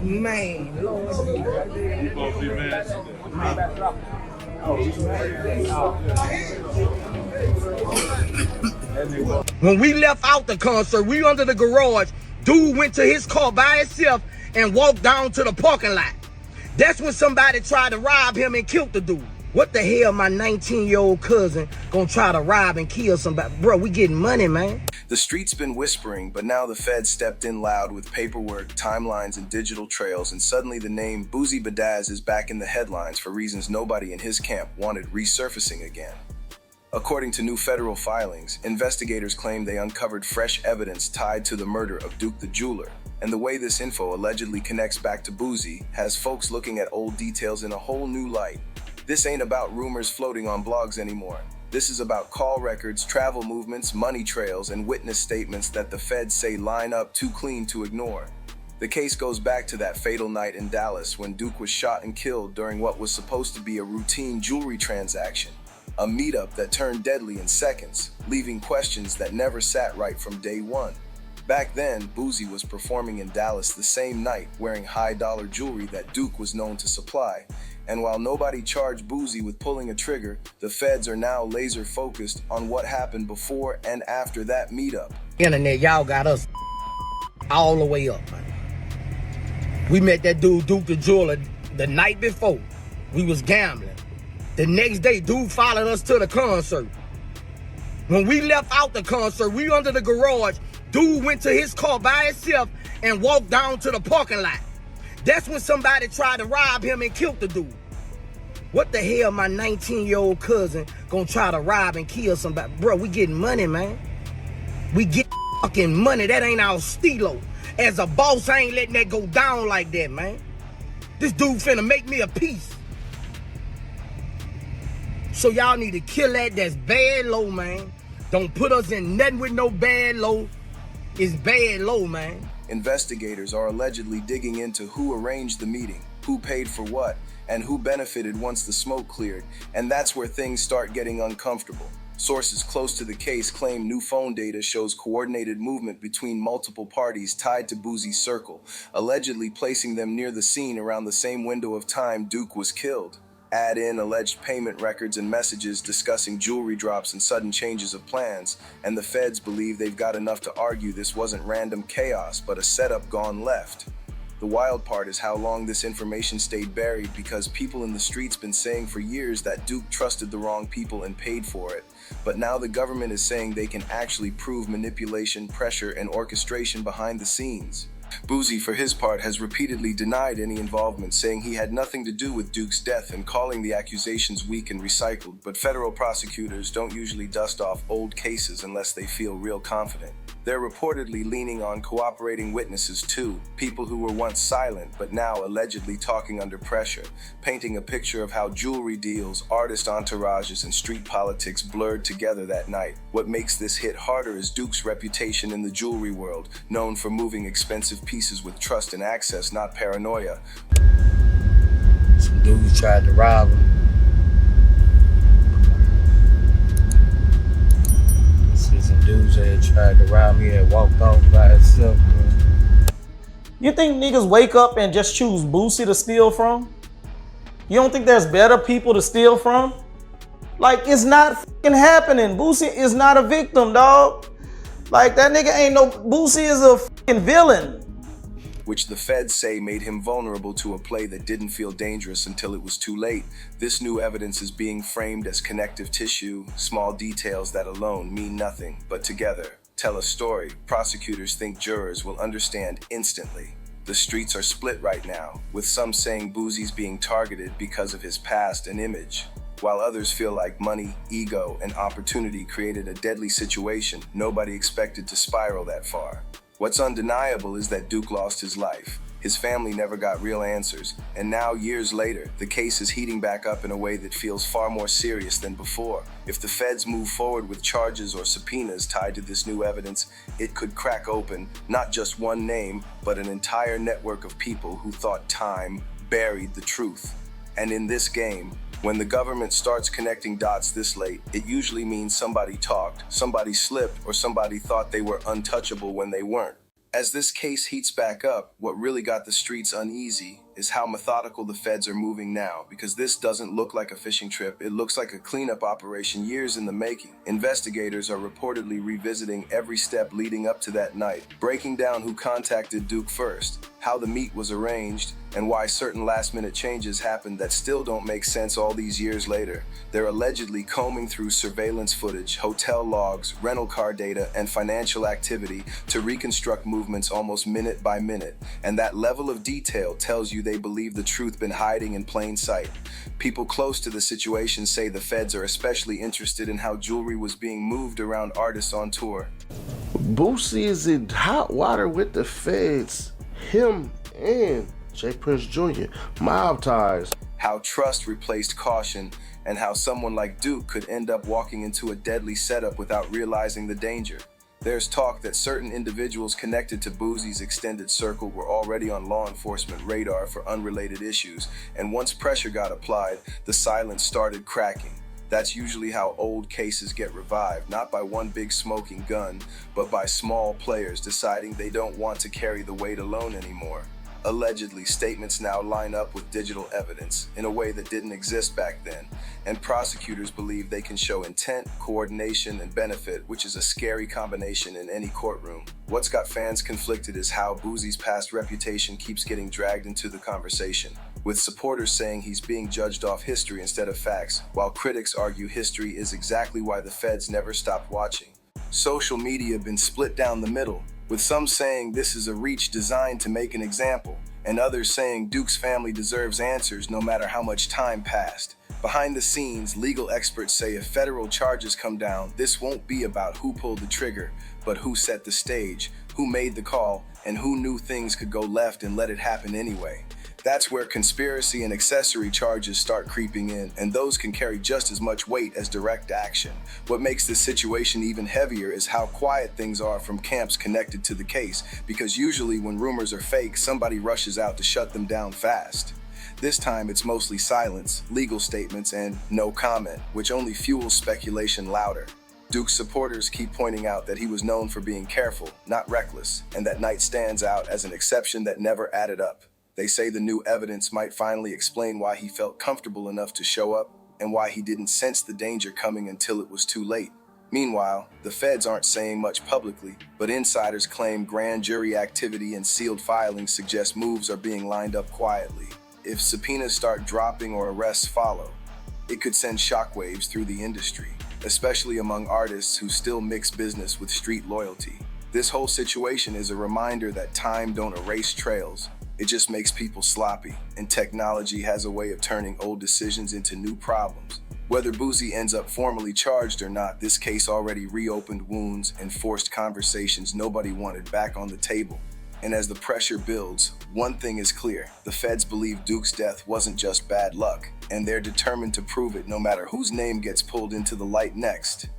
Man, Lord. You supposed to be mad. When we left out the concert, we under the garage. Dude went to his car by himself and walked down to the parking lot. That's when somebody tried to rob him and killed the dude. What the hell my 19-year-old cousin gonna try to rob and kill somebody? Bro, we getting money, man. The street's been whispering, but now the feds stepped in loud with paperwork, timelines, and digital trails, and suddenly the name Boosie Badazz is back in the headlines for reasons nobody in his camp wanted resurfacing again. According to new federal filings, investigators claim they uncovered fresh evidence tied to the murder of Duke the Jeweler, and the way this info allegedly connects back to Boosie has folks looking at old details in a whole new light. This ain't about rumors floating on blogs anymore. This is about call records, travel movements, money trails, and witness statements that the feds say line up too clean to ignore. The case goes back to that fatal night in Dallas when Duke was shot and killed during what was supposed to be a routine jewelry transaction, a meetup that turned deadly in seconds, leaving questions that never sat right from day one. Back then, Boosie was performing in Dallas the same night wearing high-dollar jewelry that Duke was known to supply. And while nobody charged Boosie with pulling a trigger, the feds are now laser focused on what happened before and after that meetup. Internet, y'all got us all the way up, man. We met that dude, Duke the Jeweler, the night before. We was gambling. The next day, dude followed us to the concert. When we left out the concert, we under the garage. Dude went to his car by himself and walked down to the parking lot. That's when somebody tried to rob him and killed the dude. What the hell my 19-year-old cousin gonna try to rob and kill somebody? Bro, we getting money, man. We get fucking money. That ain't our stilo. As a boss, I ain't letting that go down like that, man. This dude finna make me a piece. So y'all need to kill that. That's bad low, man. Don't put us in nothing with no bad low. It's bad low, man. Investigators are allegedly digging into who arranged the meeting, who paid for what, and who benefited once the smoke cleared, and that's where things start getting uncomfortable. Sources close to the case claim new phone data shows coordinated movement between multiple parties tied to Boosie's circle, allegedly placing them near the scene around the same window of time Duke was killed. Add in alleged payment records and messages discussing jewelry drops and sudden changes of plans, and the feds believe they've got enough to argue this wasn't random chaos, but a setup gone left. The wild part is how long this information stayed buried, because people in the streets been saying for years that Duke trusted the wrong people and paid for it. But now the government is saying they can actually prove manipulation, pressure, and orchestration behind the scenes. Boosie, for his part, has repeatedly denied any involvement, saying he had nothing to do with Duke's death and calling the accusations weak and recycled. But federal prosecutors don't usually dust off old cases unless they feel real confident. They're reportedly leaning on cooperating witnesses too, people who were once silent but now allegedly talking under pressure, painting a picture of how jewelry deals, artist entourages, and street politics blurred together that night. What makes this hit harder is Duke's reputation in the jewelry world, known for moving expensive pieces with trust and access, not paranoia. Some dudes tried to rob him. Some dudes had tried to rob me and walked off by himself, bro. You think niggas wake up and just choose Boosie to steal from? You don't think there's better people to steal from? Like, it's not fucking happening. Boosie is not a victim, dog. Like, that nigga ain't no... Boosie is a fucking villain. Which the feds say made him vulnerable to a play that didn't feel dangerous until it was too late. This new evidence is being framed as connective tissue, small details that alone mean nothing, but together tell a story prosecutors think jurors will understand instantly. The streets are split right now, with some saying Boosie's being targeted because of his past and image, while others feel like money, ego, and opportunity created a deadly situation nobody expected to spiral that far. What's undeniable is that Duke lost his life. His family never got real answers, and now, years later, the case is heating back up in a way that feels far more serious than before. If the feds move forward with charges or subpoenas tied to this new evidence, it could crack open not just one name, but an entire network of people who thought time buried the truth. And in this game, when the government starts connecting dots this late, it usually means somebody talked, somebody slipped, or somebody thought they were untouchable when they weren't. As this case heats back up, what really got the streets uneasy is how methodical the feds are moving now, because this doesn't look like a fishing trip, it looks like a cleanup operation years in the making. Investigators are reportedly revisiting every step leading up to that night, breaking down who contacted Duke first, how the meet was arranged, and why certain last-minute changes happened that still don't make sense all these years later. They're allegedly combing through surveillance footage, hotel logs, rental car data, and financial activity to reconstruct movements almost minute by minute, and that level of detail tells you they believe the truth been hiding in plain sight. People close to the situation say the feds are especially interested in how jewelry was being moved around artists on tour. Boosie is in hot water with the feds. Him and J. Prince Jr. mob ties. How trust replaced caution, and how someone like Duke could end up walking into a deadly setup without realizing the danger. There's talk that certain individuals connected to Boosie's extended circle were already on law enforcement radar for unrelated issues, and once pressure got applied, the silence started cracking. That's usually how old cases get revived, not by one big smoking gun, but by small players deciding they don't want to carry the weight alone anymore. Allegedly, statements now line up with digital evidence in a way that didn't exist back then, and prosecutors believe they can show intent, coordination, and benefit, which is a scary combination in any courtroom. What's got fans conflicted is how Boosie's past reputation keeps getting dragged into the conversation, with supporters saying he's being judged off history instead of facts, while critics argue history is exactly why the feds never stopped watching. Social media have been split down the middle, with some saying this is a reach designed to make an example, and others saying Duke's family deserves answers no matter how much time passed. Behind the scenes, legal experts say if federal charges come down, this won't be about who pulled the trigger, but who set the stage, who made the call, and who knew things could go left and let it happen anyway. That's where conspiracy and accessory charges start creeping in, and those can carry just as much weight as direct action. What makes this situation even heavier is how quiet things are from camps connected to the case, because usually when rumors are fake, somebody rushes out to shut them down fast. This time it's mostly silence, legal statements, and no comment, which only fuels speculation louder. Duke's supporters keep pointing out that he was known for being careful, not reckless, and that night stands out as an exception that never added up. They say the new evidence might finally explain why he felt comfortable enough to show up and why he didn't sense the danger coming until it was too late. Meanwhile, the feds aren't saying much publicly, but insiders claim grand jury activity and sealed filings suggest moves are being lined up quietly. If subpoenas start dropping or arrests follow, it could send shockwaves through the industry, especially among artists who still mix business with street loyalty. This whole situation is a reminder that time don't erase trails. It just makes people sloppy, and technology has a way of turning old decisions into new problems. Whether Boosie ends up formally charged or not, this case already reopened wounds and forced conversations nobody wanted back on the table. And as the pressure builds, one thing is clear: the feds believe Duke's death wasn't just bad luck, and they're determined to prove it no matter whose name gets pulled into the light next.